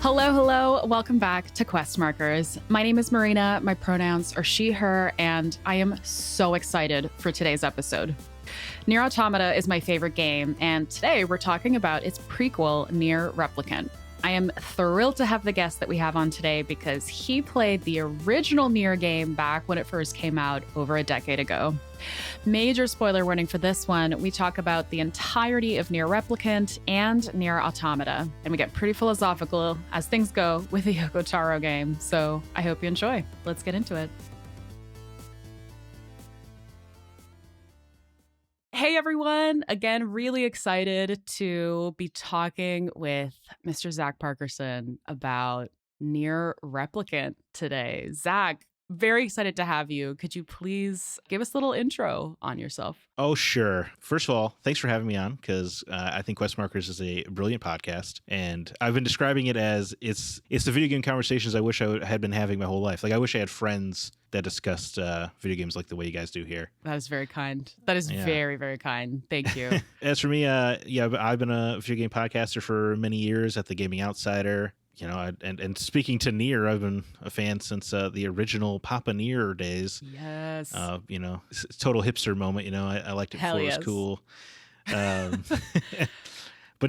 Hello, hello. Welcome back to Quest Markers. My name is Marina. My pronouns are she, her, and I am so excited for today's episode. NieR Automata is my favorite game, and today we're talking about its prequel, NieR Replicant. I am thrilled to have the guest that we have on today because he played the original NieR game back when it first came out over a decade ago. Major spoiler warning for this one, we talk about the entirety of NieR Replicant and NieR Automata, and we get pretty philosophical as things go with the Yoko Taro game, so I hope you enjoy. Let's get into it. Hey everyone, again, really excited to be talking with Mr. Zach Parkerson about NieR Replicant today. Zach, very excited to have you. Could you please give us a little intro on yourself? Oh, sure. First of all, thanks for having me on because I think Quest Markers is a brilliant podcast. And I've been describing it as it's the video game conversations I wish I had been having my whole life. Like I wish I had friends that discussed video games like the way you guys do here. That is very kind. That is very, very kind. Thank you. As for me, I've been a video game podcaster for many years at the Gaming Outsider. You know, and speaking to NieR, I've been a fan since the original Papa NieR days. Yes. You know, total hipster moment. You know, I liked it before it was cool. But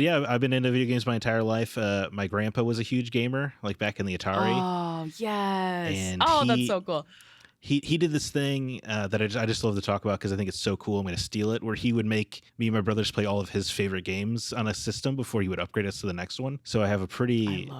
yeah, I've been into video games my entire life. My grandpa was a huge gamer, like back in the Atari. Oh, yes. And that's so cool. He did this thing that I just love to talk about because I think it's so cool. I'm going to steal it, where he would make me and my brothers play all of his favorite games on a system before he would upgrade us to the next one. So I have a pretty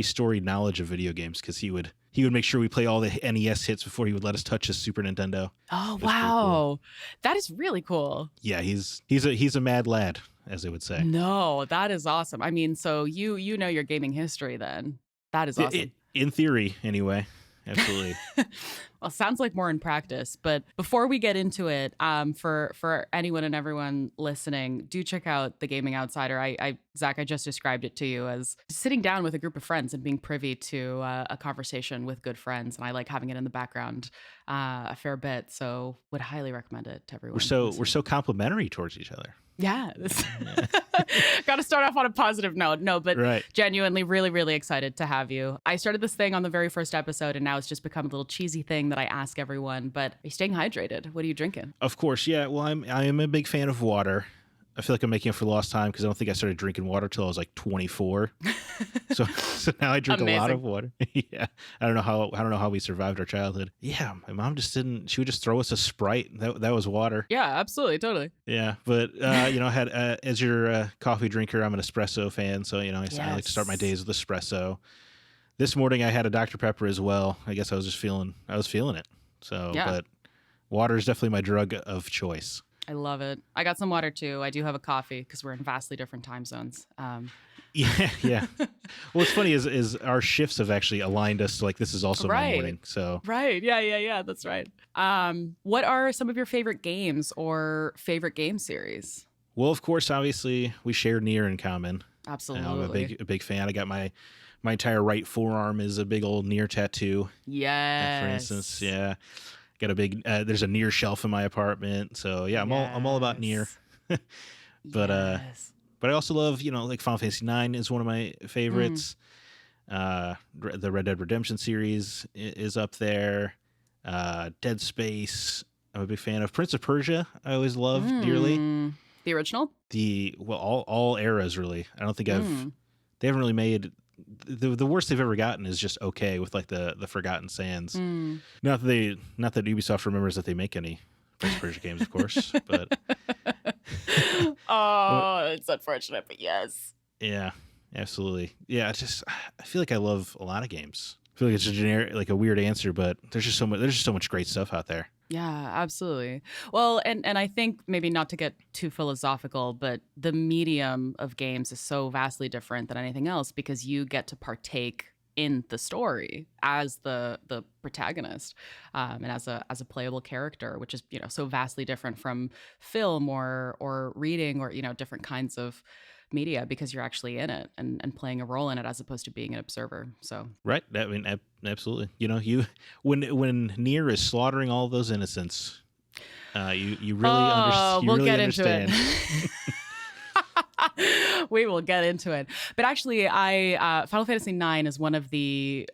storied knowledge of video games because he would make sure we play all the NES hits before he would let us touch his Super Nintendo. Oh, wow. Cool. That is really cool. Yeah, he's a mad lad, as they would say. No, that is awesome. I mean, so you know your gaming history then. That is awesome. In theory, anyway. Absolutely. Well, sounds like more in practice. But before we get into it, for anyone and everyone listening, do check out The Gaming Outsider. Zach, I just described it to you as sitting down with a group of friends and being privy to a conversation with good friends. And I like having it in the background a fair bit. So would highly recommend it to everyone. We're so complimentary towards each other. Yeah. Got to start off on a positive note. No, but right. Genuinely really, really excited to have you. I started this thing on the very first episode, and now it's just become a little cheesy thing that I ask everyone. But are you staying hydrated? What are you drinking? Of course. Yeah. Well, I am a big fan of water. I feel like I'm making up for lost time because I don't think I started drinking water till I was like 24. so now I drink a lot of water. Yeah, I don't know how we survived our childhood. Yeah, my mom just didn't. She would just throw us a Sprite. That was water. Yeah, absolutely, totally. Yeah, but I had as your coffee drinker, I'm an espresso fan, so I like to start my days with espresso. This morning I had a Dr. Pepper as well. I guess I was feeling it. So, yeah. But water is definitely my drug of choice. I love it. I got some water too. I do have a coffee because we're in vastly different time zones. Yeah. Well, what's funny is our shifts have actually aligned us to like this is also my morning. So right. Yeah. That's right. What are some of your favorite games or favorite game series? Well, of course, obviously we share NieR in common. Absolutely. I'm a big fan. I got my entire right forearm is a big old NieR tattoo. Yes. For instance, yeah. Got a big there's a NieR shelf in my apartment, so yeah, I'm all about NieR. But I also love like Final Fantasy IX is one of my favorites. The Red Dead Redemption series is up there. Dead Space, I'm a big fan of. Prince of Persia, I always loved dearly. The original? All eras really. I don't think they haven't really made. The worst they've ever gotten is just okay with like the Forgotten Sands. Not that Ubisoft remembers that they make any Prince of Persia games, of course. But it's unfortunate, but yes. Yeah, absolutely. Yeah, I feel like I love a lot of games. I feel like it's a generic, like a weird answer, but there's just so much great stuff out there. Yeah, absolutely. Well, and I think maybe not to get too philosophical, but the medium of games is so vastly different than anything else because you get to partake in the story as the protagonist and as a playable character, which is so vastly different from film or reading or different kinds of media because you're actually in it and playing a role in it as opposed to being an observer. So right. I mean, absolutely. When NieR is slaughtering all those innocents, you really understand. Into it. We will get into it. But actually, I Final Fantasy IX is one of the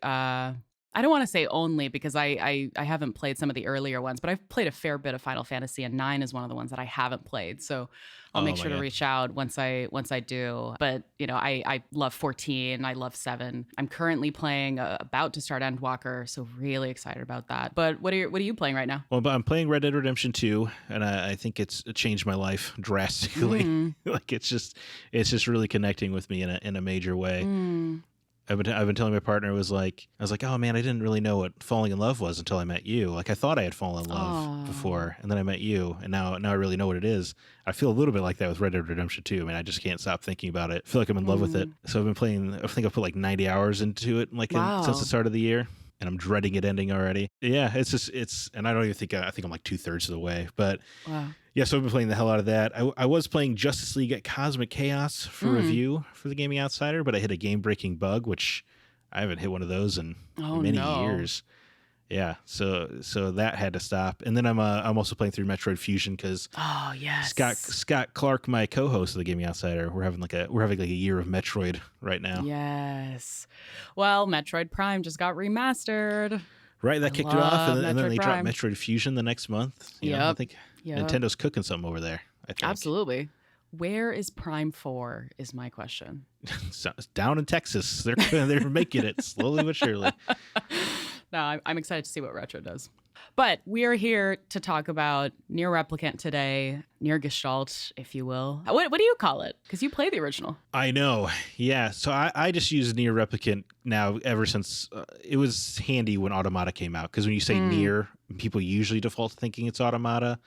I don't want to say only because I haven't played some of the earlier ones, but I've played a fair bit of Final Fantasy, and 9 is one of the ones that I haven't played. So I'll make sure to reach out once I do. But I love 14. I love 7. I'm currently playing about to start Endwalker, so really excited about that. But what are you playing right now? Well, I'm playing Red Dead Redemption 2, and I think it's changed my life drastically. Like it's just really connecting with me in a major way. I've been telling my partner, I was like, oh man, I didn't really know what falling in love was until I met you. Like I thought I had fallen in love before, and then I met you, and now I really know what it is. I feel a little bit like that with Red Dead Redemption 2. I mean, I just can't stop thinking about it. I feel like I'm in love with it. So I've been playing. I think I've put like 90 hours into it, since the start of the year. And I'm dreading it ending already. Yeah, and I don't even think, I think I'm like 2/3 of the way. But yeah, so I've been playing the hell out of that. I was playing Justice League at Cosmic Chaos for review for the Gaming Outsider, but I hit a game-breaking bug, which I haven't hit one of those in many years. Yeah, so that had to stop, and then I'm also playing through Metroid Fusion because Scott Clark, my co-host of the Gaming Outsider, we're having like a year of Metroid right now. Yes, well, Metroid Prime just got remastered. Right, that kicked it off, and then they dropped Metroid Fusion the next month. I think Nintendo's cooking something over there. I think. Absolutely. Where is Prime 4 is my question. So, down in Texas. They're making it slowly but surely. No, I'm excited to see what Retro does. But we are here to talk about NieR Replicant today, NieR Gestalt, if you will. What do you call it? Because you play the original. I know. Yeah. So I just use NieR Replicant now ever since it was handy when Automata came out. Because when you say NieR, people usually default to thinking it's Automata.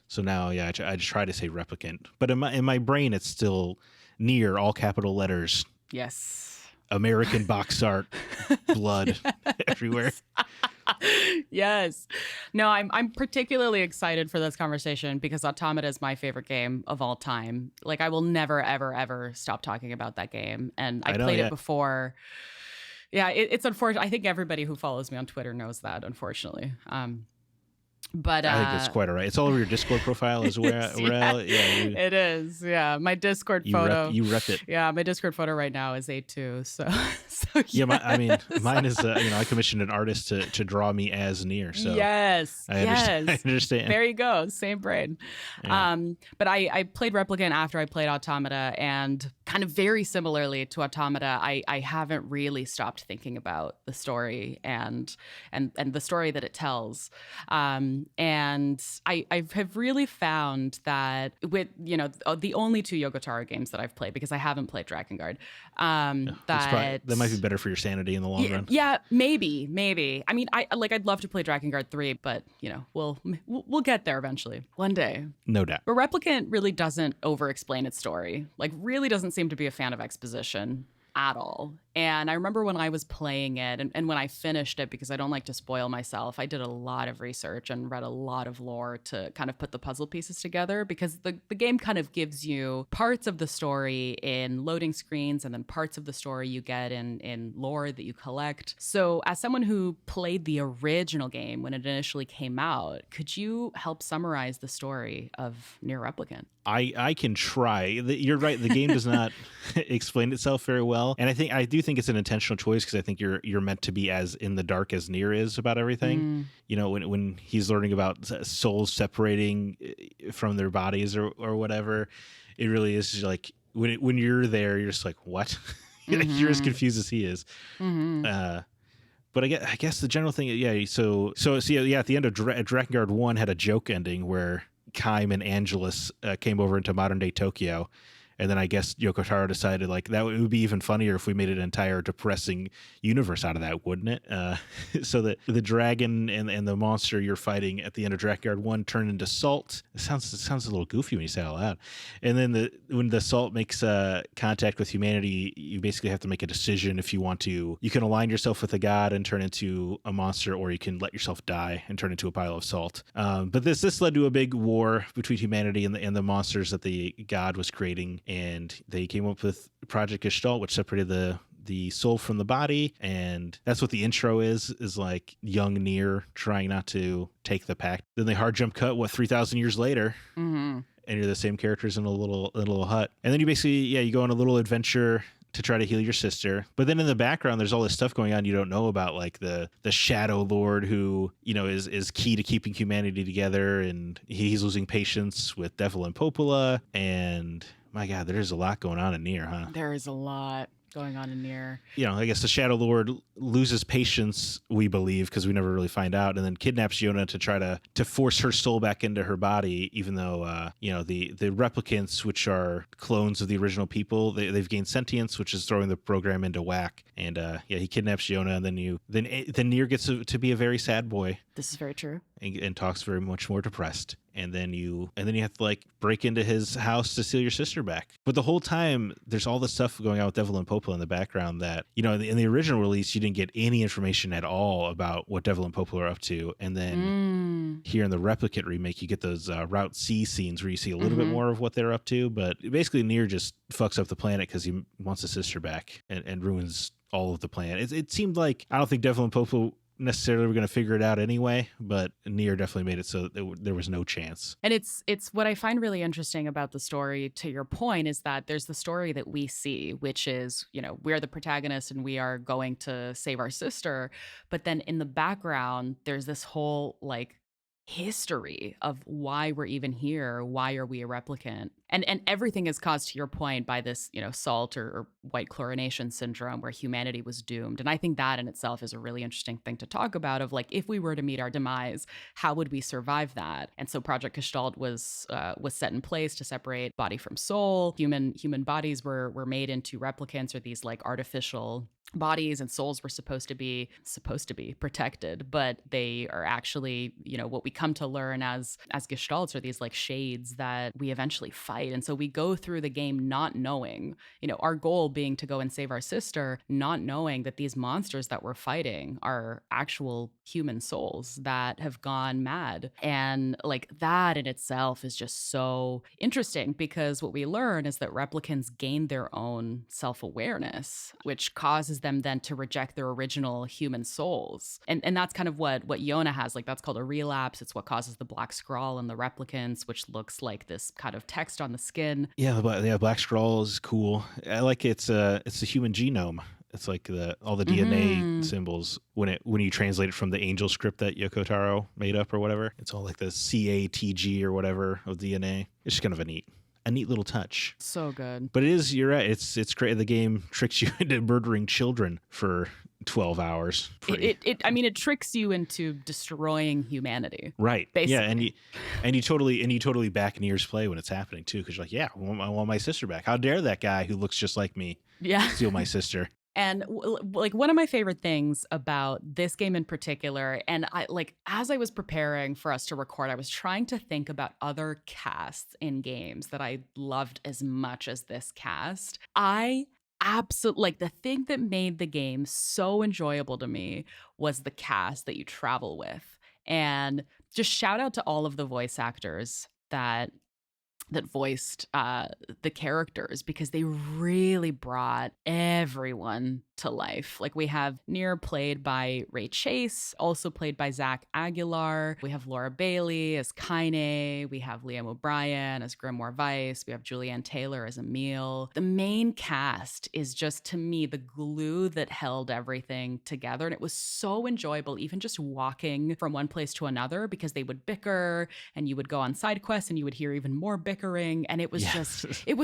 So now, yeah, I just try to say Replicant. But in my brain, it's still NieR, all capital letters. Yes. American box art, blood everywhere. Yes. No, I'm particularly excited for this conversation because Automata is my favorite game of all time. Like I will never, ever, ever stop talking about that game. And I played it before. Yeah, it's unfortunate. I think everybody who follows me on Twitter knows that, unfortunately. But I think it's quite all right. It's all over your Discord profile as well. It is. Yeah, my Discord photo. You rep it. Yeah, my Discord photo right now is A2. So yeah. Mine is. I commissioned an artist to draw me as NieR. So yes, I understand. There you go. Same brain. Yeah. But I played Replicant after I played Automata, and kind of very similarly to Automata, I haven't really stopped thinking about the story and the story that it tells. And I have really found that with, the only 2 Yoko Taro games that I've played, because I haven't played Drakengard, that might be better for your sanity in the long run. Yeah, maybe. I mean, I'd love to play Drakengard 3, but we'll get there eventually, one day. No doubt. But Replicant really doesn't over-explain its story. Like, really doesn't seem to be a fan of exposition at all. And I remember when I was playing it and when I finished it, because I don't like to spoil myself, I did a lot of research and read a lot of lore to kind of put the puzzle pieces together, because the game kind of gives you parts of the story in loading screens and then parts of the story you get in lore that you collect. So as someone who played the original game when it initially came out, could you help summarize the story of NieR Replicant? I can try. You're right. The game does not explain itself very well. And I do think it's an intentional choice, because I think you're meant to be as in the dark as NieR is about everything. When he's learning about souls separating from their bodies or whatever, it really is just like when you're there, you're just like, what? You're as confused as he is. But I guess the general thing, yeah. So at the end of Drakengard 1 had a joke ending where Kaim and Angelus came over into modern day Tokyo, and then I guess Yoko Taro decided like it would be even funnier if we made an entire depressing universe out of that, wouldn't it? So that the dragon and the monster you're fighting at the end of Drakengard 1 turn into salt. It sounds a little goofy when you say it out loud. And then when the salt makes contact with humanity, you basically have to make a decision if you want to. You can align yourself with a god and turn into a monster, or you can let yourself die and turn into a pile of salt. But this led to a big war between humanity and the monsters that the god was creating. And they came up with Project Gestalt, which separated the soul from the body. And that's what the intro is like young NieR trying not to take the pact. Then they hard jump cut, 3,000 years later. and you're the same characters in a little hut. And then you basically, you go on a little adventure to try to heal your sister. But then in the background, there's all this stuff going on you don't know about, like the Shadow Lord who, is key to keeping humanity together, and he's losing patience with Devil and Popola. And my God, there's a lot going on in NieR, huh? There is a lot going on in NieR. I guess the Shadow Lord loses patience, we believe, because we never really find out, and then kidnaps Yona to try to force her soul back into her body, even though, the replicants, which are clones of the original people, they've gained sentience, which is throwing the program into whack. And, he kidnaps Yona, and then NieR gets to be a very sad boy. This is very true. And talks very much more depressed. And then you have to like break into his house to steal your sister back. But the whole time there's all this stuff going on with Devil and Popola in the background that, in the original release, you didn't get any information at all about what Devil and Popola are up to. And then here in the Replicant remake, you get those Route C scenes where you see a little bit more of what they're up to. But basically NieR just fucks up the planet because he wants his sister back and ruins all of the plan. It seemed like, I don't think Devil and Popola necessarily were going to figure it out anyway, but NieR definitely made it so that there was no chance. And it's what I find really interesting about the story, to your point, is that there's the story that we see, which is, we're the protagonist and we are going to save our sister. But then in the background, there's this whole like history of why we're even here. Why are we a replicant? And everything is caused, to your point, by this, salt or white chlorination syndrome where humanity was doomed. And I think that in itself is a really interesting thing to talk about, of like, if we were to meet our demise, how would we survive that? And so Project Gestalt was set in place to separate body from soul. Human bodies were made into replicants, or these like artificial bodies, and souls were supposed to be protected, but they are actually, what we come to learn as gestalts are these like shades that we eventually fight. And so we go through the game not knowing, our goal being to go and save our sister, not knowing that these monsters that we're fighting are actual human souls that have gone mad. And like that in itself is just so interesting, because what we learn is that replicants gain their own self-awareness, which causes them then to reject their original human souls. And that's kind of what Yona has. Like, that's called a relapse. It's what causes the black scrawl in the replicants, which looks like this kind of text on the skin. Yeah, black scrawl is cool. I like it's the human genome. It's like all the DNA symbols when you translate it from the angel script that Yoko Taro made up or whatever. It's all like the CATG or whatever of DNA. It's just kind of a neat little touch. So good. But you're right. It's great. The game tricks you into murdering children for 12 hours. It tricks you into destroying humanity. Right. Basically. Yeah, and you totally back NieR's play when it's happening too, because you're like, yeah, I want my sister back. How dare that guy who looks just like me steal my sister? And like one of my favorite things about this game in particular, and as I was preparing for us to record, I was trying to think about other casts in games that I loved as much as this cast. I absolutely, like, the thing that made the game so enjoyable to me was the cast that you travel with. And just shout out to all of the voice actors that voiced the characters, because they really brought everyone to life. Like, we have NieR played by Ray Chase, also played by Zach Aguilar. We have Laura Bailey as Kaine. We have Liam O'Brien as Grimoire Weiss. We have Julianne Taylor as Emile. The main cast is just, to me, the glue that held everything together. And it was so enjoyable, even just walking from one place to another, because they would bicker and you would go on side quests and you would hear even more bickering. And it was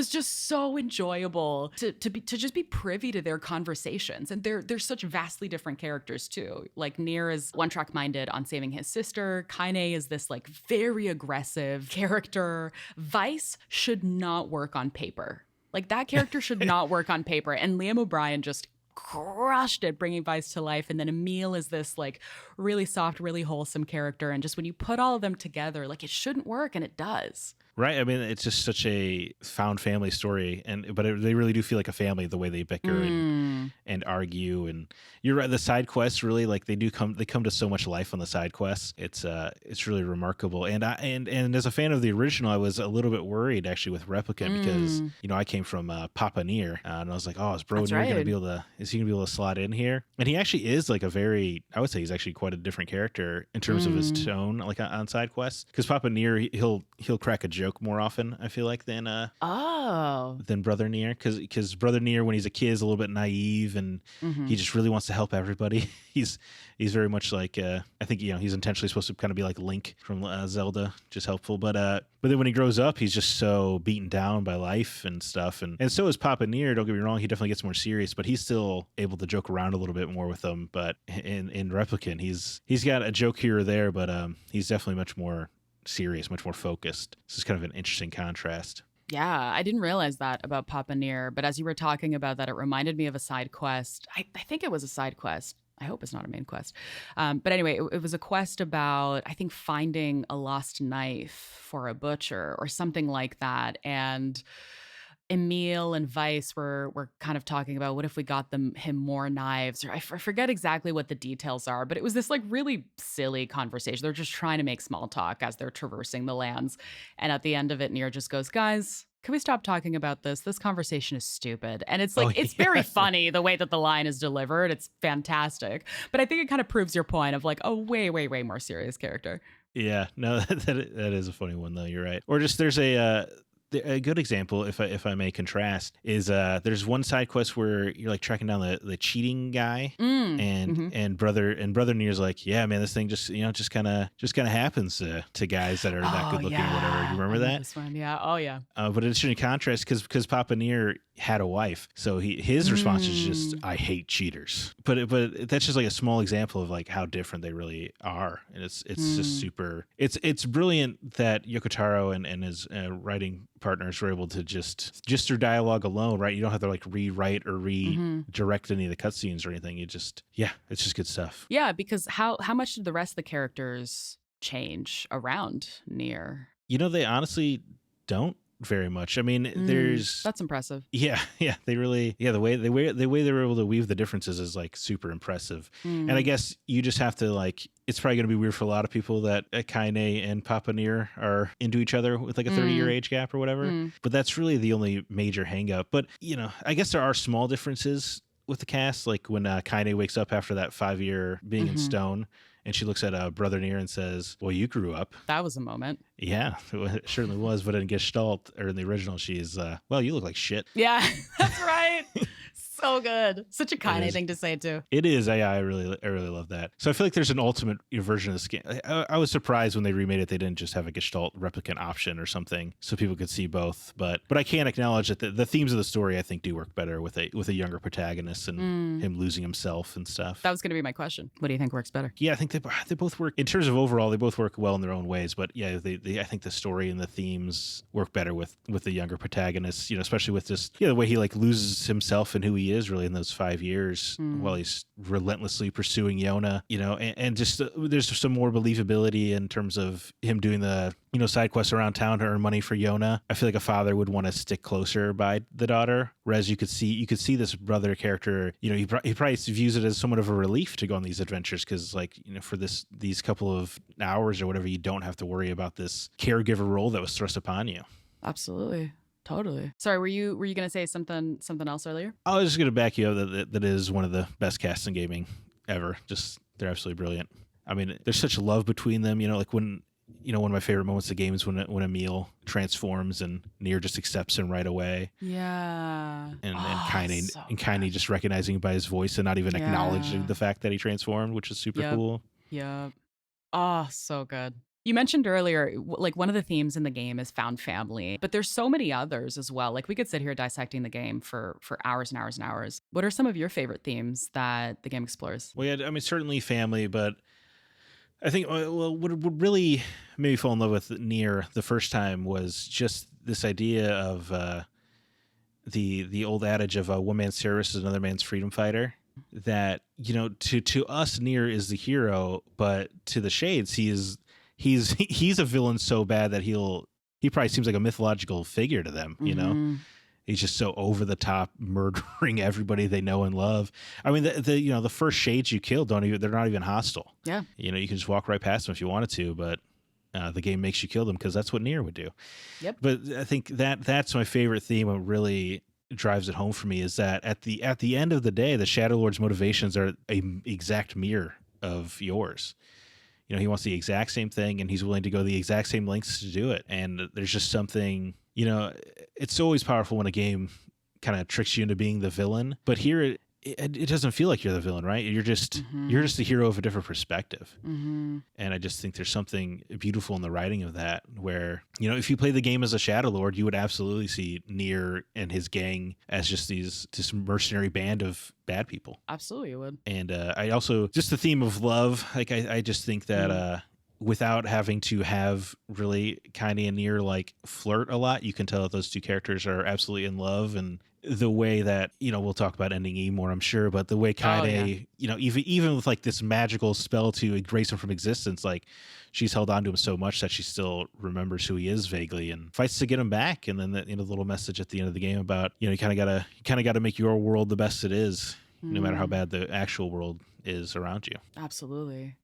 just so enjoyable to just be privy to their conversations. And they're such vastly different characters too. Like, NieR is one-track minded on saving his sister. Kaine is this like very aggressive character. Weiss should not work on paper. Like, that character should not work on paper. And Liam O'Brien just crushed it bringing Weiss to life. And then Emile is this like really soft, really wholesome character. And just when you put all of them together, like, it shouldn't work, and it does. Right. I mean, it's just such a found family story, but they really do feel like a family, the way they bicker and argue. And you're right, the side quests really, like, they come to so much life on the side quests. It's really remarkable. And as a fan of the original, I was a little bit worried actually with Replicant, because I came from Papa NieR, and I was like, oh, is Bro NieR gonna be able to slot in here? And he actually is like I would say he's actually quite a different character in terms of his tone, like on side quests. Because Papa NieR, he'll crack a joke joke more often, I feel like, than Oh. than Brother NieR, because Brother NieR, when he's a kid, is a little bit naive and he just really wants to help everybody. He's very much like I think he's intentionally supposed to kind of be like Link from Zelda, just helpful. But then when he grows up, he's just so beaten down by life and stuff, and so is Papa NieR. Don't get me wrong, he definitely gets more serious, but he's still able to joke around a little bit more with them. But in Replicant, he's got a joke here or there, but he's definitely much more serious, much more focused. This is kind of an interesting contrast. Yeah, I didn't realize that about Papa NieR, but as you were talking about that, it reminded me of a side quest. I think it was a side quest. I hope it's not a main quest. But anyway, it was a quest about, I think, finding a lost knife for a butcher or something like that. And Emil and Vice were kind of talking about what if we got him more knives, or I forget exactly what the details are, but it was this like really silly conversation. They're just trying to make small talk as they're traversing the lands. And at the end of it, NieR just goes, guys, can we stop talking about this? This conversation is stupid. And it's like, it's very funny the way that the line is delivered. It's fantastic. But I think it kind of proves your point of like, oh, way, way, way more serious character. Yeah, no, that is a funny one though. You're right. Or just there's a good example, if I may contrast, is there's one side quest where you're like tracking down the cheating guy, and brother NieR's like, yeah, man, this thing just kind of happens to guys that are not good looking or whatever. You remember that? This one, yeah. Oh yeah. But it's in contrast because Papa NieR had a wife, so his response is just, I hate cheaters. But that's just like a small example of like how different they really are, and it's just super. It's brilliant that Yoko Taro and his writing partners were able to just through dialogue alone, right? You don't have to like rewrite or redirect any of the cutscenes or anything. It's just good stuff. Yeah, because how much did the rest of the characters change around NieR? They honestly don't very much. I mean, that's impressive. Yeah, they really, the way they were able to weave the differences is like super impressive. And I guess you just have to like, it's probably going to be weird for a lot of people that Kaine and Papa NieR are into each other with like a 30-year age gap or whatever. But that's really the only major hang up. But I guess there are small differences with the cast, like when Kaine wakes up after that 5-year being in stone, and she looks at Brother NieR and says, well, you grew up. That was a moment. Yeah, it certainly was. But in Gestalt, or in the original, she's, well, you look like shit. Yeah, that's right. So good. Such a Kaine thing to say, too. It is. I really love that. So I feel like there's an ultimate version of this game. I was surprised when they remade it, they didn't just have a Gestalt replicant option or something so people could see both. But I can acknowledge that the themes of the story, I think, do work better with a younger protagonist and him losing himself and stuff. That was going to be my question. What do you think works better? Yeah, I think they both work. In terms of overall, they both work well in their own ways. But yeah, I think the story and the themes work better with the younger protagonist, especially with just the way he like loses himself and who he is really in those 5 years while he's relentlessly pursuing Yona, and just there's some more believability in terms of him doing the side quests around town to earn money for Yona. I feel like a father would want to stick closer by the daughter, whereas you could see this brother character, he probably views it as somewhat of a relief to go on these adventures because like for these couple of hours or whatever, you don't have to worry about this caregiver role that was thrust upon you. Absolutely. Totally. Sorry, were you going to say something else earlier? I was just going to back you up that is one of the best casts in gaming ever. Just they're absolutely brilliant. I mean, there's such love between them. Like when one of my favorite moments of the game is when Emil transforms and NieR just accepts him right away. Yeah. And so Kaine just recognizing him by his voice and not even acknowledging the fact that he transformed, which is super cool. Yeah. Oh, so good. You mentioned earlier, like one of the themes in the game is found family, but there's so many others as well. Like we could sit here dissecting the game for hours and hours and hours. What are some of your favorite themes that the game explores? Well, yeah, I mean, certainly family, but I think what really made me fall in love with NieR the first time was just this idea of the old adage of one man's terrorist is another man's freedom fighter. That to us, NieR is the hero, but to the Shades, he's a villain so bad that he probably seems like a mythological figure to them. He's just so over the top, murdering everybody they know and love. I mean, the first Shades you kill they're not even hostile. Yeah. You can just walk right past them if you wanted to, but the game makes you kill them because that's what NieR would do. Yep. But I think that's my favorite theme. What really drives it home for me is that at the end of the day, the Shadow Lord's motivations are a exact mirror of yours. he wants the exact same thing, and he's willing to go the exact same lengths to do it. And there's just something, it's always powerful when a game kind of tricks you into being the villain. But here, it doesn't feel like you're the villain, right? You're just the hero of a different perspective. And I just think there's something beautiful in the writing of that, where, if you play the game as a Shadow Lord, you would absolutely see NieR and his gang as just this mercenary band of bad people. Absolutely, you would. And I also, just the theme of love, like I just think that without having to have really Kaine and NieR like flirt a lot, you can tell that those two characters are absolutely in love. And the way that, we'll talk about ending E more, I'm sure, but the way Kaine, even with like this magical spell to erase him from existence, like she's held on to him so much that she still remembers who he is vaguely and fights to get him back. And then the little message at the end of the game about, you kind of gotta make your world the best it is, no matter how bad the actual world is around you. Absolutely.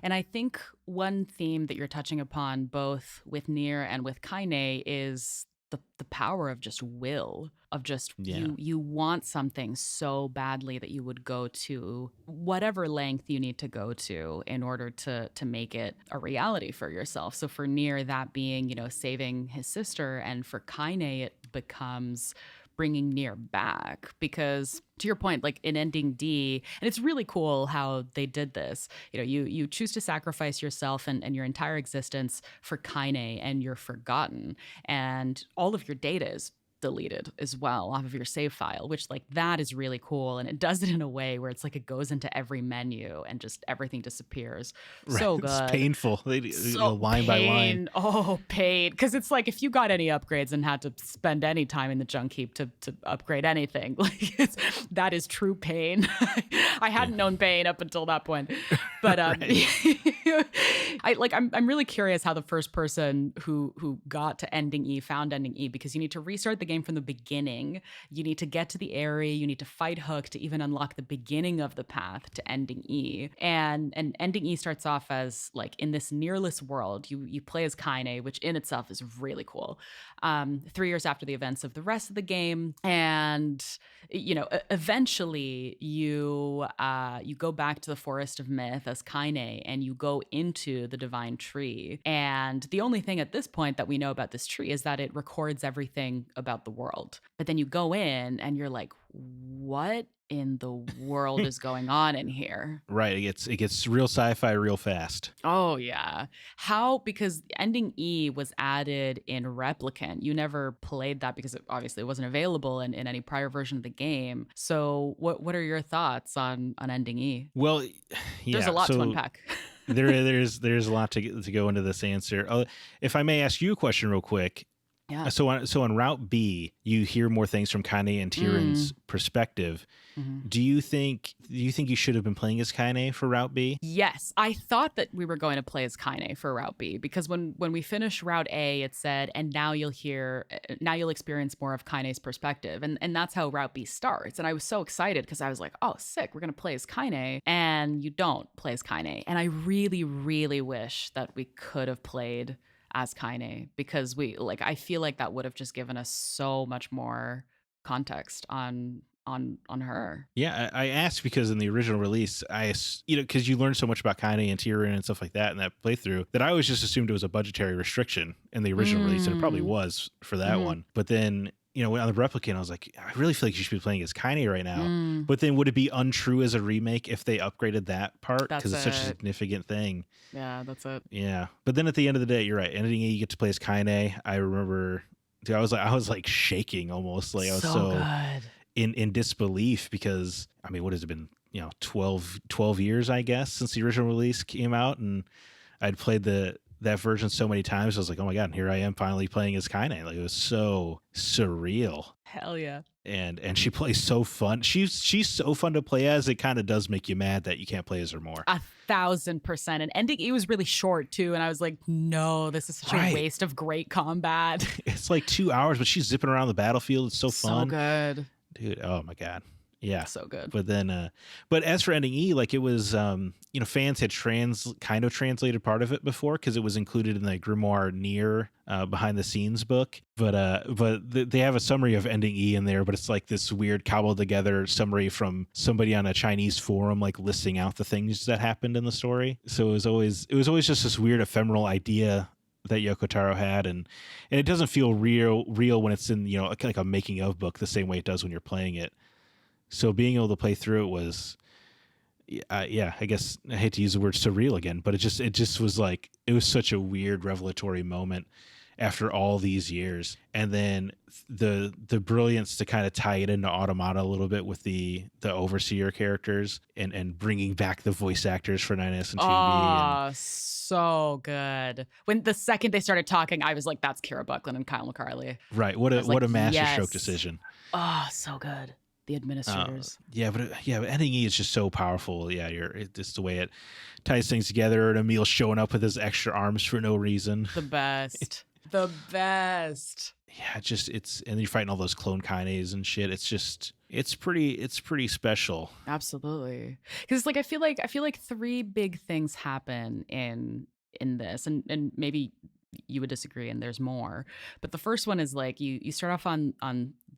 And I think one theme that you're touching upon both with NieR and with Kaine is the power of just will, of just you want something so badly that you would go to whatever length you need to go to in order to make it a reality for yourself. So for NieR, that being, saving his sister, and for Kaine, it becomes bringing NieR back, because to your point, like in ending D, and it's really cool how they did this. You choose to sacrifice yourself and your entire existence for Kaine, and you're forgotten, and all of your data is deleted as well off of your save file, which like that is really cool. And it does it in a way where it's like it goes into every menu and just everything disappears. Right. So good. It's painful. Line by line. Oh, pain. Because it's like if you got any upgrades and had to spend any time in the junk heap to upgrade anything, like that is true pain. I hadn't known pain up until that point. But I'm really curious how the first person who got to ending E found ending E, because you need to restart the game from the beginning. You need to get to the area. You need to fight Hook to even unlock the beginning of the path to ending E. And ending E starts off as like in this NieRless world. You play as Kaine, which in itself is really cool. 3 years after the events of the rest of the game, and eventually you go back to the Forest of Myth as Kaine, and you go into the Divine Tree. And the only thing at this point that we know about this tree is that it records everything about the world. But then you go in and you're like, what in the world is going on in here? Right. It gets real sci-fi real fast. Oh, yeah. How? Because ending E was added in Replicant. You never played that because obviously it wasn't available in any prior version of the game. So what are your thoughts on ending E? Well, yeah. There's a lot to unpack. there's a lot to go into this answer. If I may ask you a question real quick. Yeah. So on Route B, you hear more things from Kaine and Tyrion's perspective. Mm-hmm. Do you think you should have been playing as Kaine for Route B? Yes, I thought that we were going to play as Kaine for Route B, because when we finished Route A, it said, and now you'll experience more of Kaine's perspective, and that's how Route B starts. And I was so excited because I was like, oh, sick, we're gonna play as Kaine, and you don't play as Kaine. And I really, really wish that we could have played as Kaine, because I feel like that would have just given us so much more context on her. Yeah, I asked because in the original release, because you learn so much about Kaine and Tyrion and stuff like that in that playthrough, that I always just assumed it was a budgetary restriction in the original release, and it probably was for that one. But then, on the Replicant, I was like, I really feel like you should be playing as Kaine right now. But then would it be untrue as a remake if they upgraded that part? Because it's such a significant thing. Yeah, that's it. Yeah. But then at the end of the day, you're right. Ending you get to play as Kaine. I remember, dude, I was like shaking almost. Like I was so good. In disbelief, because, I mean, what has it been, 12 years, I guess, since the original release came out. And I'd played that version so many times. I was like, oh my God, and here I am finally playing as Kaine. Like, it was so surreal. Hell yeah. And she plays so fun. She's so fun to play as. It kind of does make you mad that you can't play as her more. 1,000%. And ending E was really short too. And I was like, no, this is such a waste of great combat. It's like 2 hours, but she's zipping around the battlefield. It's so fun. So good. Dude, oh my God. Yeah. So good. But then, but as for ending E, like it was, fans had kind of translated part of it before because it was included in the Grimoire NieR behind the scenes book. But they have a summary of ending E in there, but it's like this weird cobbled together summary from somebody on a Chinese forum, like listing out the things that happened in the story. So it was always just this weird ephemeral idea that Yoko Taro had, and it doesn't feel real when it's in like a making of book the same way it does when you're playing it. So being able to play through it was, I guess I hate to use the word surreal again, but it just was like, it was such a weird revelatory moment after all these years. And then the brilliance to kind of tie it into Automata a little bit with the overseer characters and bringing back the voice actors for 9S and 2B. Oh, so good. When the second they started talking, I was like, that's Kira Buckland and Kyle McCarley. Right. What a masterstroke decision. Oh, so good. The administrators. But ending E is just so powerful. Yeah, it's the way it ties things together, and Emil showing up with his extra arms for no reason. The best. The best. Yeah, and you're fighting all those clone kines and shit. It's pretty special. Absolutely. Because like I feel like three big things happen in this, and maybe you would disagree and there's more, but the first one is like you start off on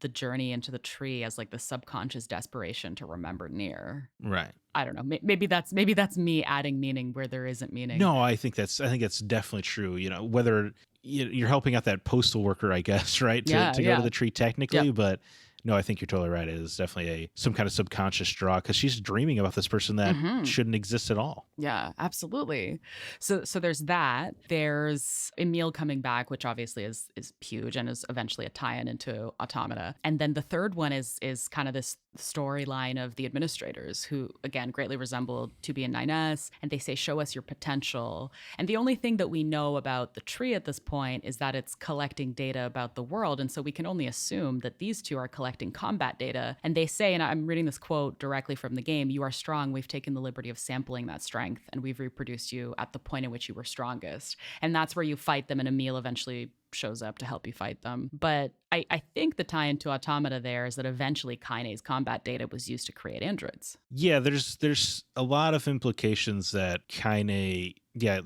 the journey into the tree as like the subconscious desperation to remember NieR. Right. I don't know. Maybe that's me adding meaning where there isn't meaning. No, I think that's definitely true. Whether you're helping out that postal worker, I guess, right? To go to the tree technically, but no, I think you're totally right. It is definitely some kind of subconscious draw because she's dreaming about this person that shouldn't exist at all. Yeah, absolutely. So there's that. There's Emil coming back, which obviously is huge and is eventually a tie-in into Automata. And then the third one is kind of this storyline of the administrators who, again, greatly resemble 2B and 9S. And they say, show us your potential. And the only thing that we know about the tree at this point is that it's collecting data about the world. And so we can only assume that these two are collecting combat data. And they say, and I'm reading this quote directly from the game, "You are strong. We've taken the liberty of sampling that strength, and we've reproduced you at the point in which you were strongest." And that's where you fight them, and Emil eventually shows up to help you fight them. But I think the tie into Automata there is that eventually Kaine's combat data was used to create androids. Yeah, there's a lot of implications that Kaine,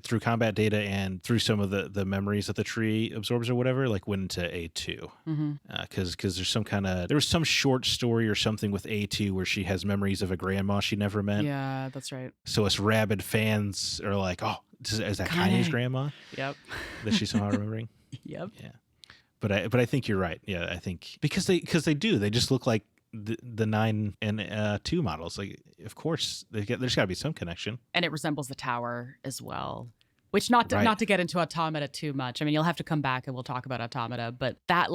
through combat data and through some of the memories that the tree absorbs or whatever, like went into A2. Because there was some short story or something with A2 where she has memories of a grandma she never met. Yeah, that's right. So us rabid fans are like, oh, is that Kaine's grandma? Yep. That she's somehow remembering? Yep. Yeah. But I think you're right. Yeah, I think because they just look like the 9 and 2 models. Like, of course, there's got to be some connection. And it resembles the tower as well. Which not to get into Automata too much. I mean, you'll have to come back and we'll talk about Automata. But that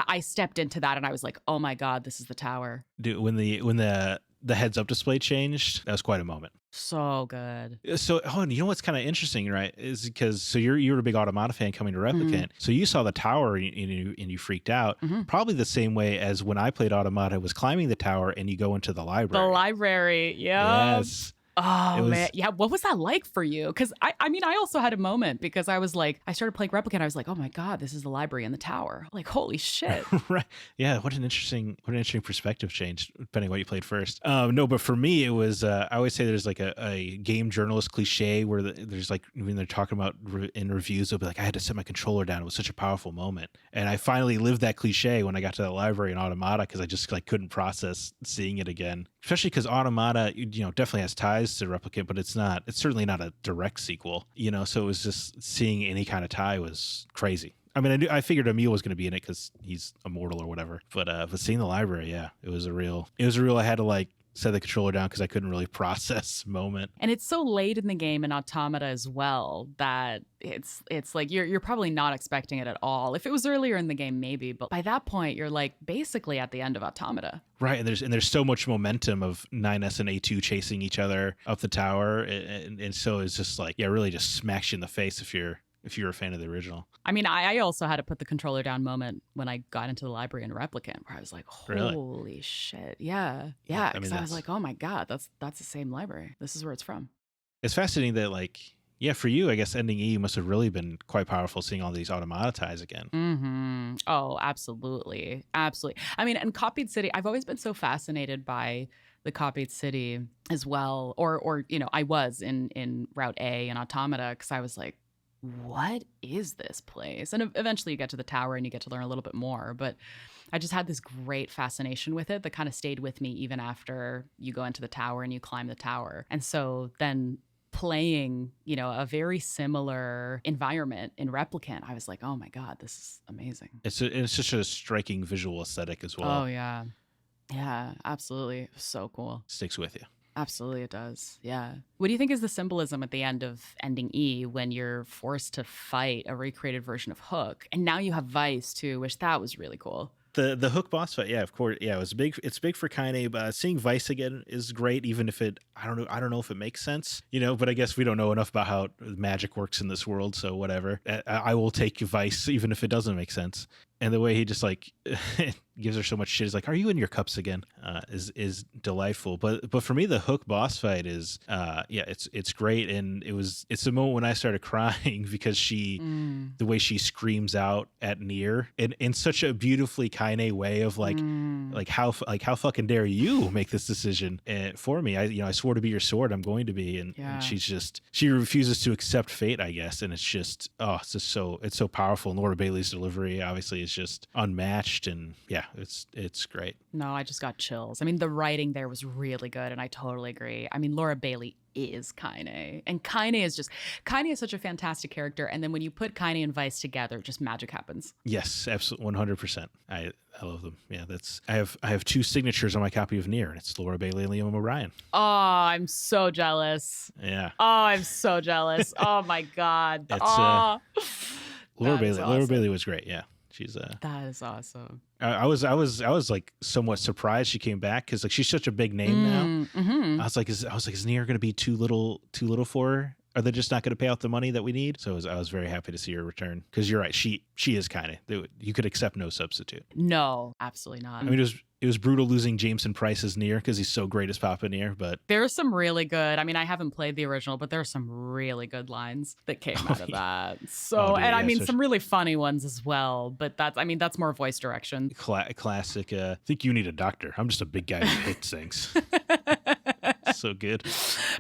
I stepped into that and I was like, oh my god, this is the tower. Dude, when the heads up display changed, that was quite a moment. So good. So, and you know what's kind of interesting, right? Is because you were a big Automata fan coming to Replicant, so you saw the tower and you freaked out. Probably the same way as when I played Automata, was climbing the tower and you go into the library. The library, yeah. Yes. Oh, man. Yeah. What was that like for you? Because I mean, I also had a moment because I was like, I started playing Replicant. I was like, oh my God, this is the library in the tower. Like, holy shit. Right. Yeah. What an interesting perspective change, depending on what you played first. No, but for me, it was, I always say there's like a game journalist cliche where there's like, when they're talking about in reviews, they'll be like, I had to set my controller down. It was such a powerful moment. And I finally lived that cliche when I got to the library in Automata because I just like couldn't process seeing it again. Especially because Automata, definitely has ties to Replicant, but it's certainly not a direct sequel, so it was just seeing any kind of tie was crazy. I mean, I figured Emil was going to be in it because he's immortal or whatever, but seeing the library, it was a real, I had to like set the controller down because I couldn't really process moment. And it's so late in the game in Automata as well that it's like you're probably not expecting it at all. If it was earlier in the game, maybe, but by that point you're like basically at the end of Automata. Right, and there's so much momentum of 9S and A2 chasing each other up the tower, and so it's just like really just smacks you in the face if you're a fan of the original. I mean, I also had to put the controller down moment when I got into the library in Replicant, where I was like, holy shit. Yeah. Because I was like, oh my God, that's the same library. This is where it's from. It's fascinating that like Yeah, for you, I guess ending E must have really been quite powerful, seeing all these automatize again. Mm-hmm. Oh, absolutely. Absolutely. I mean, and copied city, I've always been so fascinated by the copied city as well. Or I was in Route A and Automata, because I was like, what is this place? And eventually you get to the tower and you get to learn a little bit more. But I just had this great fascination with it that kind of stayed with me even after you go into the tower and you climb the tower. And so then playing, a very similar environment in Replicant, I was like, oh my God, this is amazing. It's such a striking visual aesthetic as well. Oh, yeah. Yeah, absolutely. So cool. Sticks with you. Absolutely, it does. Yeah. What do you think is the symbolism at the end of ending E when you're forced to fight a recreated version of Hook? And now you have Vice too, which that was really cool. The Hook boss fight, yeah, of course, yeah, it was big. It's big for Kaine, but seeing Vice again is great, even if I don't know if it makes sense, But I guess we don't know enough about how magic works in this world, so whatever. I will take Vice, even if it doesn't make sense. And the way he just like gives her so much shit is like, "Are you in your cups again?" Is delightful. But for me, the Hook boss fight is it's great, and it's the moment when I started crying because the way she screams out at NieR in such a beautifully Kaine way of like how fucking dare you make this decision for me? I swore to be your sword. I'm going to be, and she refuses to accept fate, I guess, and it's just it's so powerful. And Laura Bailey's delivery obviously is just unmatched, and yeah, it's great. No, I just got chills. I mean, the writing there was really good, and I totally agree. I mean, Laura Bailey is Kaine, and Kaine is such a fantastic character. And then when you put Kaine and Vice together, just magic happens. Yes, absolutely, 100%. I love them. Yeah, I have two signatures on my copy of NieR, and it's Laura Bailey and Liam O'Brien. Oh, I'm so jealous. Yeah. Oh, I'm so jealous. Oh my God. Laura Bailey. Awesome. Laura Bailey was great. Yeah. She's that is awesome. I was like somewhat surprised she came back, because like she's such a big name now. Mm-hmm. I was like, is NieR going to be too little for her? Are they just not going to pay out the money that we need? So I was very happy to see her return, because you're right, she is Kaine. You could accept no substitute. No, absolutely not. I mean, it was brutal losing Jameson Price as NieR, because he's so great as Papa NieR, but there's some really good, I mean, I haven't played the original, but there are some really good lines that came out of that. So, dude, and I mean, some really funny ones as well, but that's more voice direction. Classic, think you need a doctor. I'm just a big guy who hits things. So good.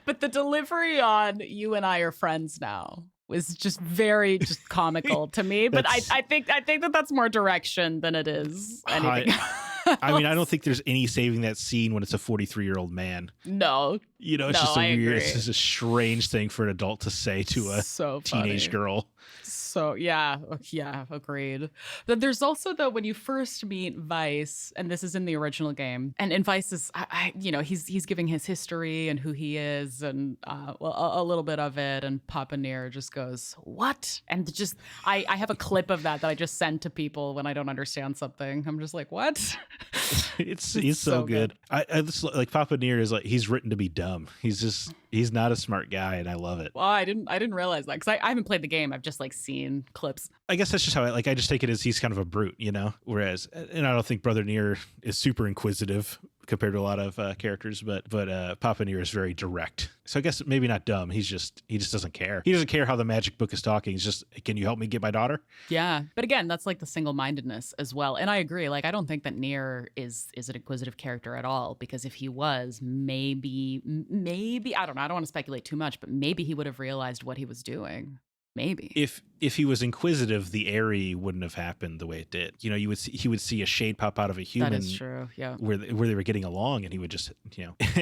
But the delivery on "You and I are friends now" was just very comical to me. But I think that's more direction than it is anything. I mean, I don't think there's any saving that scene when it's a 43-year-old man. No. It's just weird. It's just a strange thing for an adult to say to a teenage girl. So yeah, agreed. But there's also when you first meet Vice, and this is in the original game, and Vice is, he's giving his history and who he is, and a little bit of it, and Papa NieR just goes, "What?" And just I have a clip of that I just send to people when I don't understand something. I'm just like, "What?" He's so good. I just, like, Papa NieR is like, he's written to be dumb. He's not a smart guy, and I love it. Well, I didn't realize that, because I haven't played the game. I've just seen clips. I guess that's just how I just take it as he's kind of a brute, Whereas, and I don't think Brother NieR is super inquisitive compared to a lot of characters, but Papa NieR is very direct. So I guess maybe not dumb. He just doesn't care. He doesn't care how the magic book is talking. He's just, can you help me get my daughter? Yeah. But again, that's like the single-mindedness as well. And I agree. Like, I don't think that NieR is an inquisitive character at all, because if he was, maybe, I don't know. I don't want to speculate too much, but maybe he would have realized what he was doing. Maybe. If he was inquisitive, the Aerie wouldn't have happened the way it did. He would see a shade pop out of a human. That is true. Yeah. Where they were getting along, and he would just,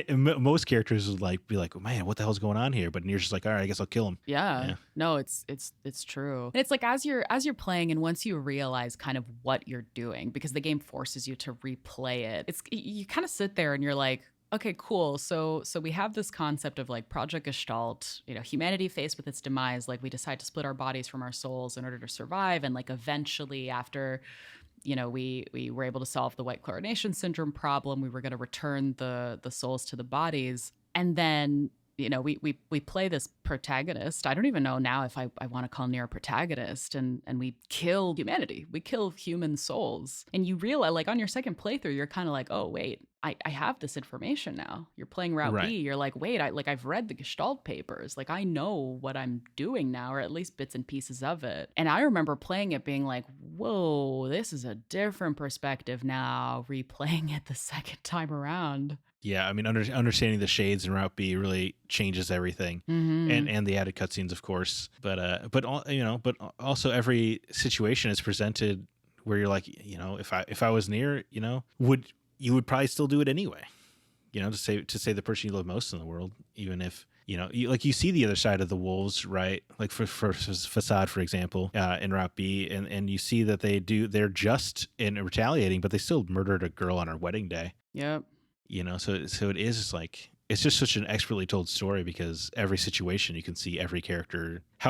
most characters would be like, oh, man, what the hell's going on here? But NieR's just like, all right, I guess I'll kill him. Yeah. No, it's true. And it's like, as you're playing, and once you realize kind of what you're doing, because the game forces you to replay it, you kind of sit there and you're like, okay, cool. So we have this concept of like Project Gestalt, humanity faced with its demise, like we decide to split our bodies from our souls in order to survive. And like eventually after, we were able to solve the white chlorination syndrome problem, we were going to return the souls to the bodies. And then, we play this protagonist. I don't even know now if I want to call NieR a protagonist, and we kill humanity. We kill human souls. And you realize, like, on your second playthrough, you're kind of like, oh, wait, I have this information now. You're playing Route B. You're like, wait, I've read the Gestalt papers. Like, I know what I'm doing now, or at least bits and pieces of it. And I remember playing it being like, whoa, this is a different perspective now, replaying it the second time around. Yeah, I mean, understanding the shades in Route B really changes everything, and the added cutscenes, of course. But also every situation is presented where you're like, if I was NieR, you would probably still do it anyway, to say the person you love most in the world, even if you see the other side of the wolves, right? Like for Facade, for example, in Route B, and you see that they're just in retaliating, but they still murdered a girl on her wedding day. Yep. So it is like, it's just such an expertly told story, because every situation you can see how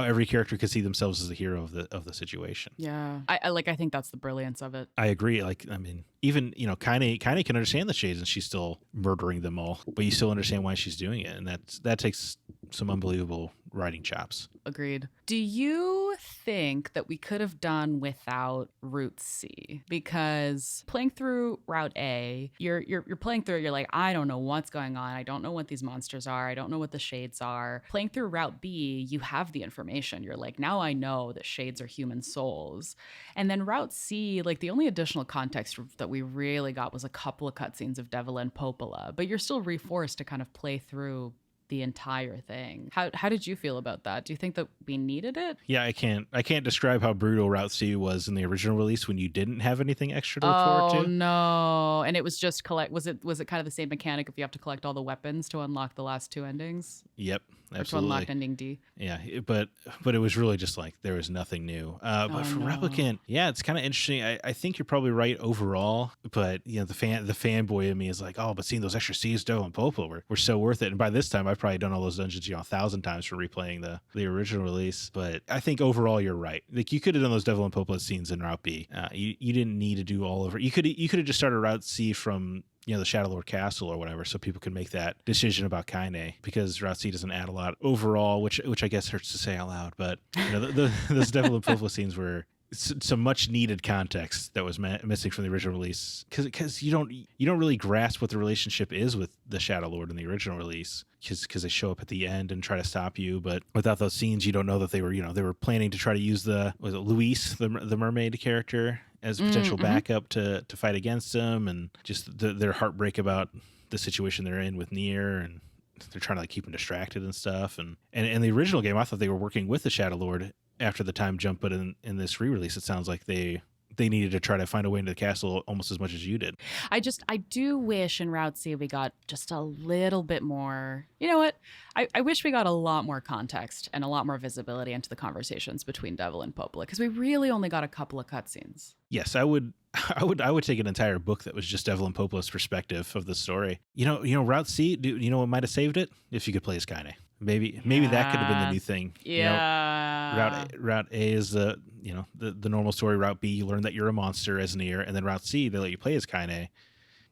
every character can see themselves as the hero of the situation. Yeah. I think that's the brilliance of it. I agree. Like, I mean, even, Kaine can understand the shades and she's still murdering them all, but you still understand why she's doing it. And that takes some unbelievable writing chops. Agreed. Do you think that we could have done without Route C? Because playing through Route A, you're playing through it, you're like, I don't know what's going on. I don't know what these monsters are. I don't know what the shades are. Playing through Route B, you have the information. You're like, now I know that shades are human souls. And then Route C, like, the only additional context that we really got was a couple of cutscenes of Devil and Popola, but you're still reforced to kind of play through the entire thing. How did you feel about that? Do you think that we needed it? Yeah, I can't describe how brutal Route C was in the original release when you didn't have anything extra to look forward to. Oh no. And it was just was it kind of the same mechanic if you have to collect all the weapons to unlock the last two endings? Yep. Absolutely. Or to unlock ending D. Yeah, but it was really just like there was nothing new. But for Replicant, yeah, it's kind of interesting. I think you're probably right overall, but the fanboy in me is like, oh, but seeing those extra C's, Devil and Popo were so worth it. And by this time, I've probably done all those dungeons 1,000 times for replaying the original release. But I think overall you're right. Like, you could have done those Devil and Popo scenes in Route B. You didn't need to do all over. You could have just started Route C from the Shadow Lord Castle or whatever, so people can make that decision about Kaine, because Route C doesn't add a lot overall, which I guess hurts to say out loud. But those Devil and Popo scenes were some much needed context that was missing from the original release, because you don't really grasp what the relationship is with the Shadow Lord in the original release, because they show up at the end and try to stop you, but without those scenes you don't know that they were planning to try to use Luis, the mermaid character, as potential backup to fight against them, and just their heartbreak about the situation they're in with NieR, and they're trying to keep him distracted and stuff. And in the original game, I thought they were working with the Shadow Lord after the time jump, but in this re-release, it sounds like they needed to try to find a way into the castle almost as much as you did. I do wish in Route C we got just a little bit more. You know what? I wish we got a lot more context and a lot more visibility into the conversations between Devil and Popola, because we really only got a couple of cutscenes. Yes, I would take an entire book that was just Devil and Popola's perspective of the story. Route C, what might have saved it? If you could play as Kaine. Maybe that could have been the new thing. Yeah. Route A is the normal story. Route B, you learn that you're a monster as NieR, and then Route C, they let you play as Kaine.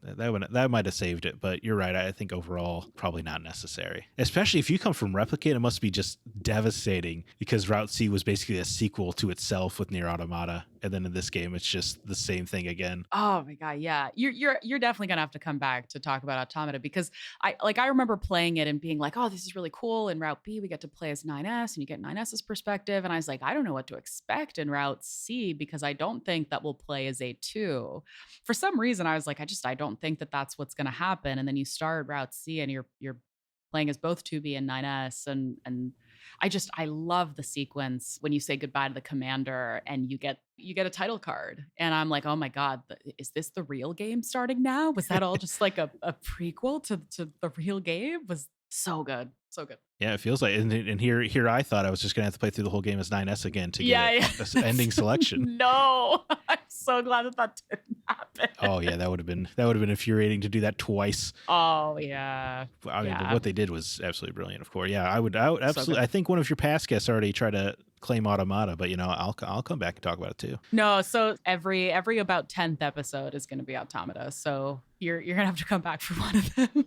That might have saved it, but you're right. I think overall, probably not necessary. Especially if you come from Replicant, it must be just devastating, because Route C was basically a sequel to itself with NieR Automata, and then in this game, it's just the same thing again. Oh my god, yeah. You're definitely gonna have to come back to talk about Automata, because I remember playing it and being like, oh, this is really cool. In Route B, we get to play as 9S, and you get 9S's perspective, and I was like, I don't know what to expect in Route C, because I don't think that we'll play as A2. For some reason, I was like, I don't think that that's what's going to happen. And then you start Route C and you're playing as both 2B and 9S, and I love the sequence when you say goodbye to the commander and you get a title card, and I'm like, oh my god, is this the real game starting now? Was that all just like a prequel to the real game? Was so good. Yeah, it feels like, and here I thought I was just gonna have to play through the whole game as 9S again to get an ending selection. No, I'm so glad that didn't happen. Oh yeah, that would have been infuriating to do that twice. Oh yeah. I mean, but what they did was absolutely brilliant. Of course, yeah, I would absolutely. So I think one of your past guests already tried to claim Automata, but I'll come back and talk about it too. No, so every about 10th episode is going to be Automata, so you're gonna have to come back for one of them.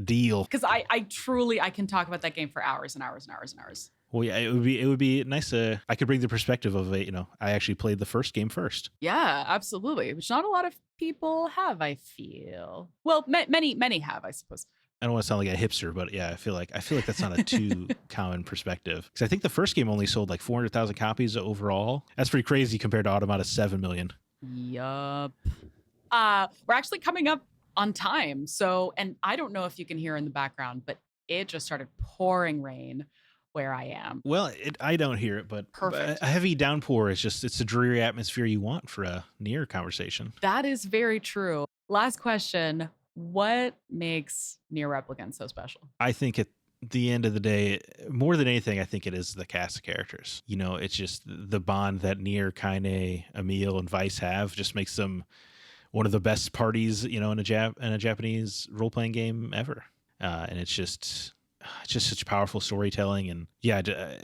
Deal. Because I truly, I can talk about that game for hours and hours and hours and hours. Well, yeah, it would be nice to, I could bring the perspective of I actually played the first game first. Yeah, absolutely. Which not a lot of people have, I feel. Well, many have, I suppose. I don't want to sound like a hipster, but yeah, I feel like that's not a too common perspective. Because I think the first game only sold like 400,000 copies overall. That's pretty crazy compared to Automata's 7 million. Yup. We're actually coming up on time. So, and I don't know if you can hear in the background, but it just started pouring rain where I am. Well, I don't hear it, but Perfect. A heavy downpour is just, it's a dreary atmosphere you want for a NieR conversation. That is very true. Last question. What makes NieR Replicant so special? I think at the end of the day, more than anything, I think it is the cast of characters. It's just the bond that NieR, Kaine, Emil, and Weiss have just makes them one of the best parties, in a Japanese role-playing game ever. And it's just such powerful storytelling. And yeah,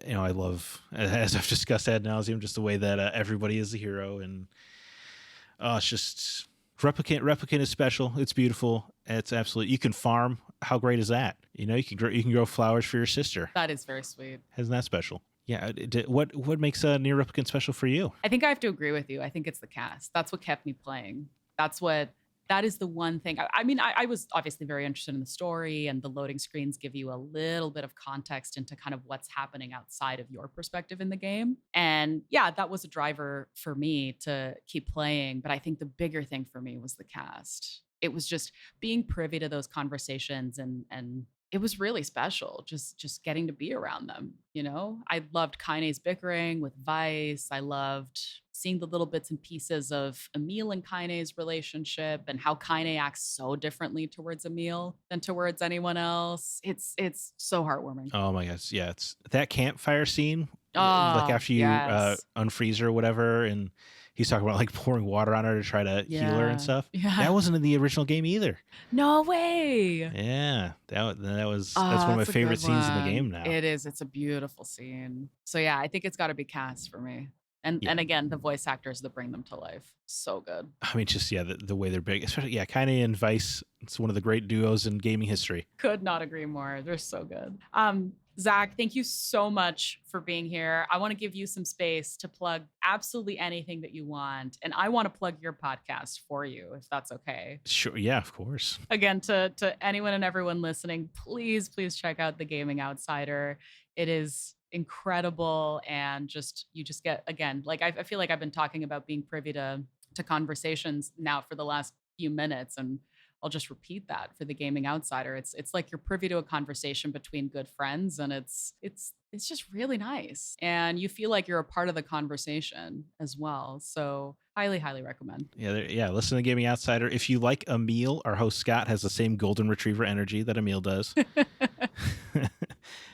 I love, as I've discussed ad nauseum, just the way that everybody is a hero. And it's just... Replicant is special. It's beautiful. It's absolutely. You can farm. How great is that? You can grow flowers for your sister. That is very sweet. Isn't that special? Yeah. What makes NieR Replicant special for you? I think I have to agree with you. I think it's the cast. That's what kept me playing. That is the one thing. I mean, I was obviously very interested in the story, and the loading screens give you a little bit of context into kind of what's happening outside of your perspective in the game. And yeah, that was a driver for me to keep playing. But I think the bigger thing for me was the cast. It was just being privy to those conversations, and it was really special just getting to be around them. I loved Kaine's bickering with Weiss. I loved seeing the little bits and pieces of Emil and Kaine's relationship, and how Kaine acts so differently towards Emil than towards anyone else. It's so heartwarming. Oh my gosh. Yeah. It's that campfire scene. Oh, like after you yes. unfreeze her or whatever. And he's talking about like pouring water on her to try to heal her and stuff. Yeah. That wasn't in the original game either. No way. Yeah. That's one of my favorite scenes in the game now. It is. It's a beautiful scene. So yeah, I think it's got to be cast for me. And again, the voice actors that bring them to life. So good. I mean, just, the way they're big. Especially, Kaine and Weiss. It's one of the great duos in gaming history. Could not agree more. They're so good. Zach, thank you so much for being here. I want to give you some space to plug absolutely anything that you want. And I want to plug your podcast for you, if that's okay. Sure. Yeah, of course. Again, to anyone and everyone listening, please check out The Gaming Outsider. It is incredible. And you just get, again, like I feel like I've been talking about being privy to conversations now for the last few minutes, and I'll just repeat that for The Gaming Outsider. It's like you're privy to a conversation between good friends, and it's just really nice, and you feel like you're a part of the conversation as well. So highly recommend. Listen to The Gaming Outsider. If you like Emil, our host Scott has the same golden retriever energy that Emil does.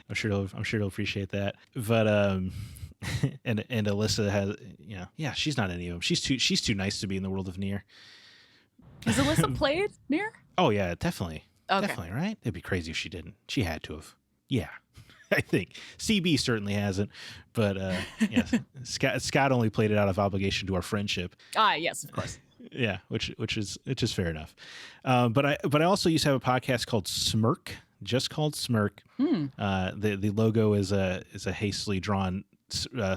I'm sure he'll appreciate that. But and Alyssa has she's not any of them. She's too nice to be in the world of NieR. Has Alyssa played NieR? Oh yeah, definitely. Okay. Definitely, right? It'd be crazy if she didn't. She had to have. Yeah. I think CB certainly hasn't, but Scott only played it out of obligation to our friendship. Yes, of course. Yeah, which is fair enough. But I also used to have a podcast called Smirk, just called Smirk. The logo is a hastily drawn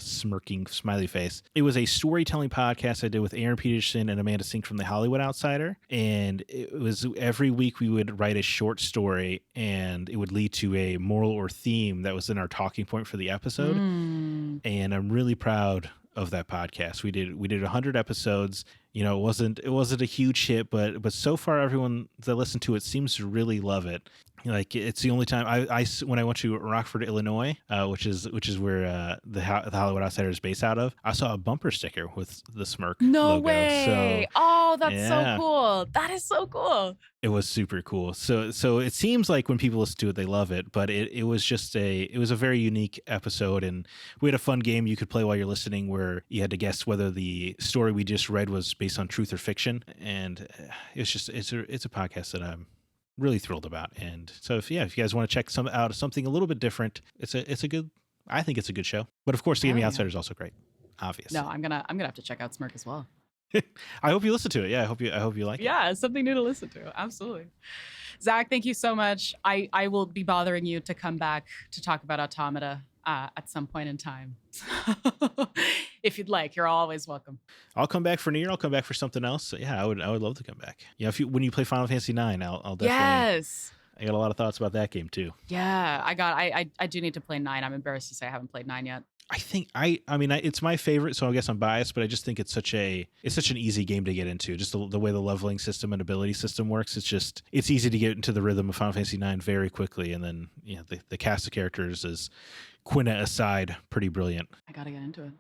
smirking smiley face. It was a storytelling podcast I did with Aaron Peterson and Amanda Sink from The Hollywood Outsider, and it was every week we would write a short story, and it would lead to a moral or theme that was in our talking point for the episode. And I'm really proud of that podcast. We did 100 episodes. It wasn't a huge hit, but so far everyone that listened to it seems to really love it. Like, it's the only time I when I went to Rockford, Illinois, which is where the Hollywood Outsider is based out of, I saw a bumper sticker with the Smirk logo. Way! So, that's so cool. That is so cool. It was super cool. So it seems like when people listen to it, they love it. But it was a very unique episode, and we had a fun game you could play while you're listening, where you had to guess whether the story we just read was based on truth or fiction. And it's a podcast that I'm really thrilled about. And so if you guys want to check something a little bit different, I think it's a good show. But of course, The Gaming Outsider is also great. Obviously. No, I'm gonna have to check out Smirk as well. I hope you listen to it. Yeah, I hope you like it. Yeah, something new to listen to. Absolutely. Zach, thank you so much. I will be bothering you to come back to talk about Automata at some point in time. If you'd like, you're always welcome. I'll come back for NieR. I'll come back for something else. So yeah, I would love to come back. Yeah, when you play Final Fantasy 9, I'll definitely. Yes. I got a lot of thoughts about that game too. Yeah, I do need to play 9. I'm embarrassed to say I haven't played 9 yet. I think it's my favorite, so I guess I'm biased, but I just think it's such an easy game to get into. Just the way the leveling system and ability system works, it's easy to get into the rhythm of Final Fantasy 9 very quickly, and then the cast of characters, is Quina aside, pretty brilliant. I gotta get into it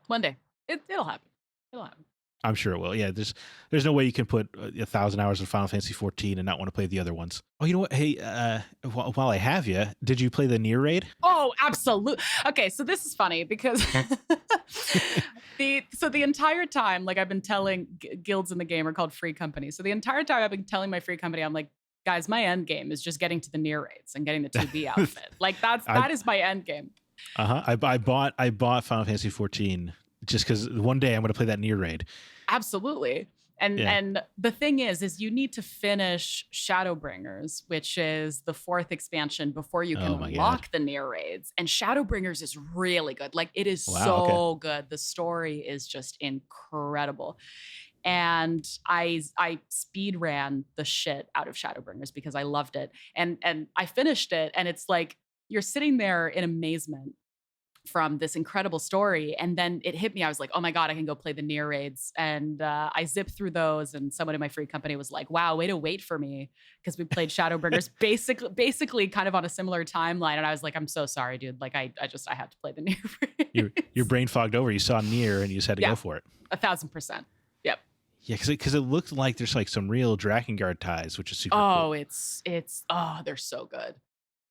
one day. It'll happen. It'll happen. I'm sure it will. Yeah, there's no way you can put 1,000 hours of Final Fantasy 14 and not want to play the other ones. Oh, you know what? Hey, while I have you, did you play the NieR raid? Oh, absolutely. Okay, so this is funny because the entire time, like I've been telling guilds in the game are called free companies. So the entire time I've been telling my free company, I'm like, guys, my end game is just getting to the NieR raids and getting the 2B outfit. Like that is my end game. I bought Final Fantasy 14 just because one day I'm going to play that NieR raid. Absolutely. And the thing is you need to finish Shadowbringers, which is the 4th expansion, before you can unlock the NieR raids. And Shadowbringers is really good. Like it is good. The story is just incredible. And I speed ran the shit out of Shadowbringers because I loved it. And I finished it, and it's like you're sitting there in amazement from this incredible story. And then it hit me. I was like, oh my God, I can go play the NieR raids. And I zipped through those, and someone in my free company was like, wow, way to wait for me. Because we played Shadowbringers basically kind of on a similar timeline. And I was like, I'm so sorry, dude. Like I had to play the NieR raids. Your brain fogged over. You saw NieR and you just had to go for it. 1,000%. Yep. Yeah, because it looked like there's like some real Drakengard ties, which is super cool. They're so good.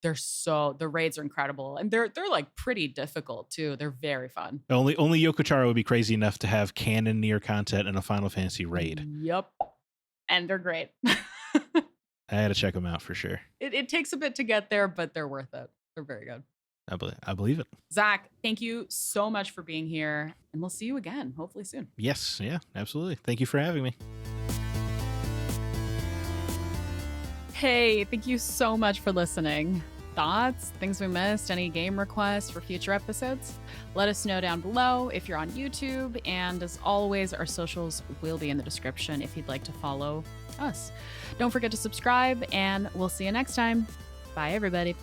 The raids are incredible, and they're like pretty difficult too. They're very fun. Only Yokochara would be crazy enough to have canon NieR content in a Final Fantasy raid. Yep, and they're great. I had to check them out for sure. It takes a bit to get there, but they're worth it. They're very good. I believe it. Zach, thank you so much for being here, and we'll see you again, hopefully soon. Yes, yeah, absolutely. Thank you for having me. Hey, thank you so much for listening. Thoughts, things we missed, any game requests for future episodes? Let us know down below if you're on YouTube. And as always, our socials will be in the description if you'd like to follow us. Don't forget to subscribe, and we'll see you next time. Bye, everybody.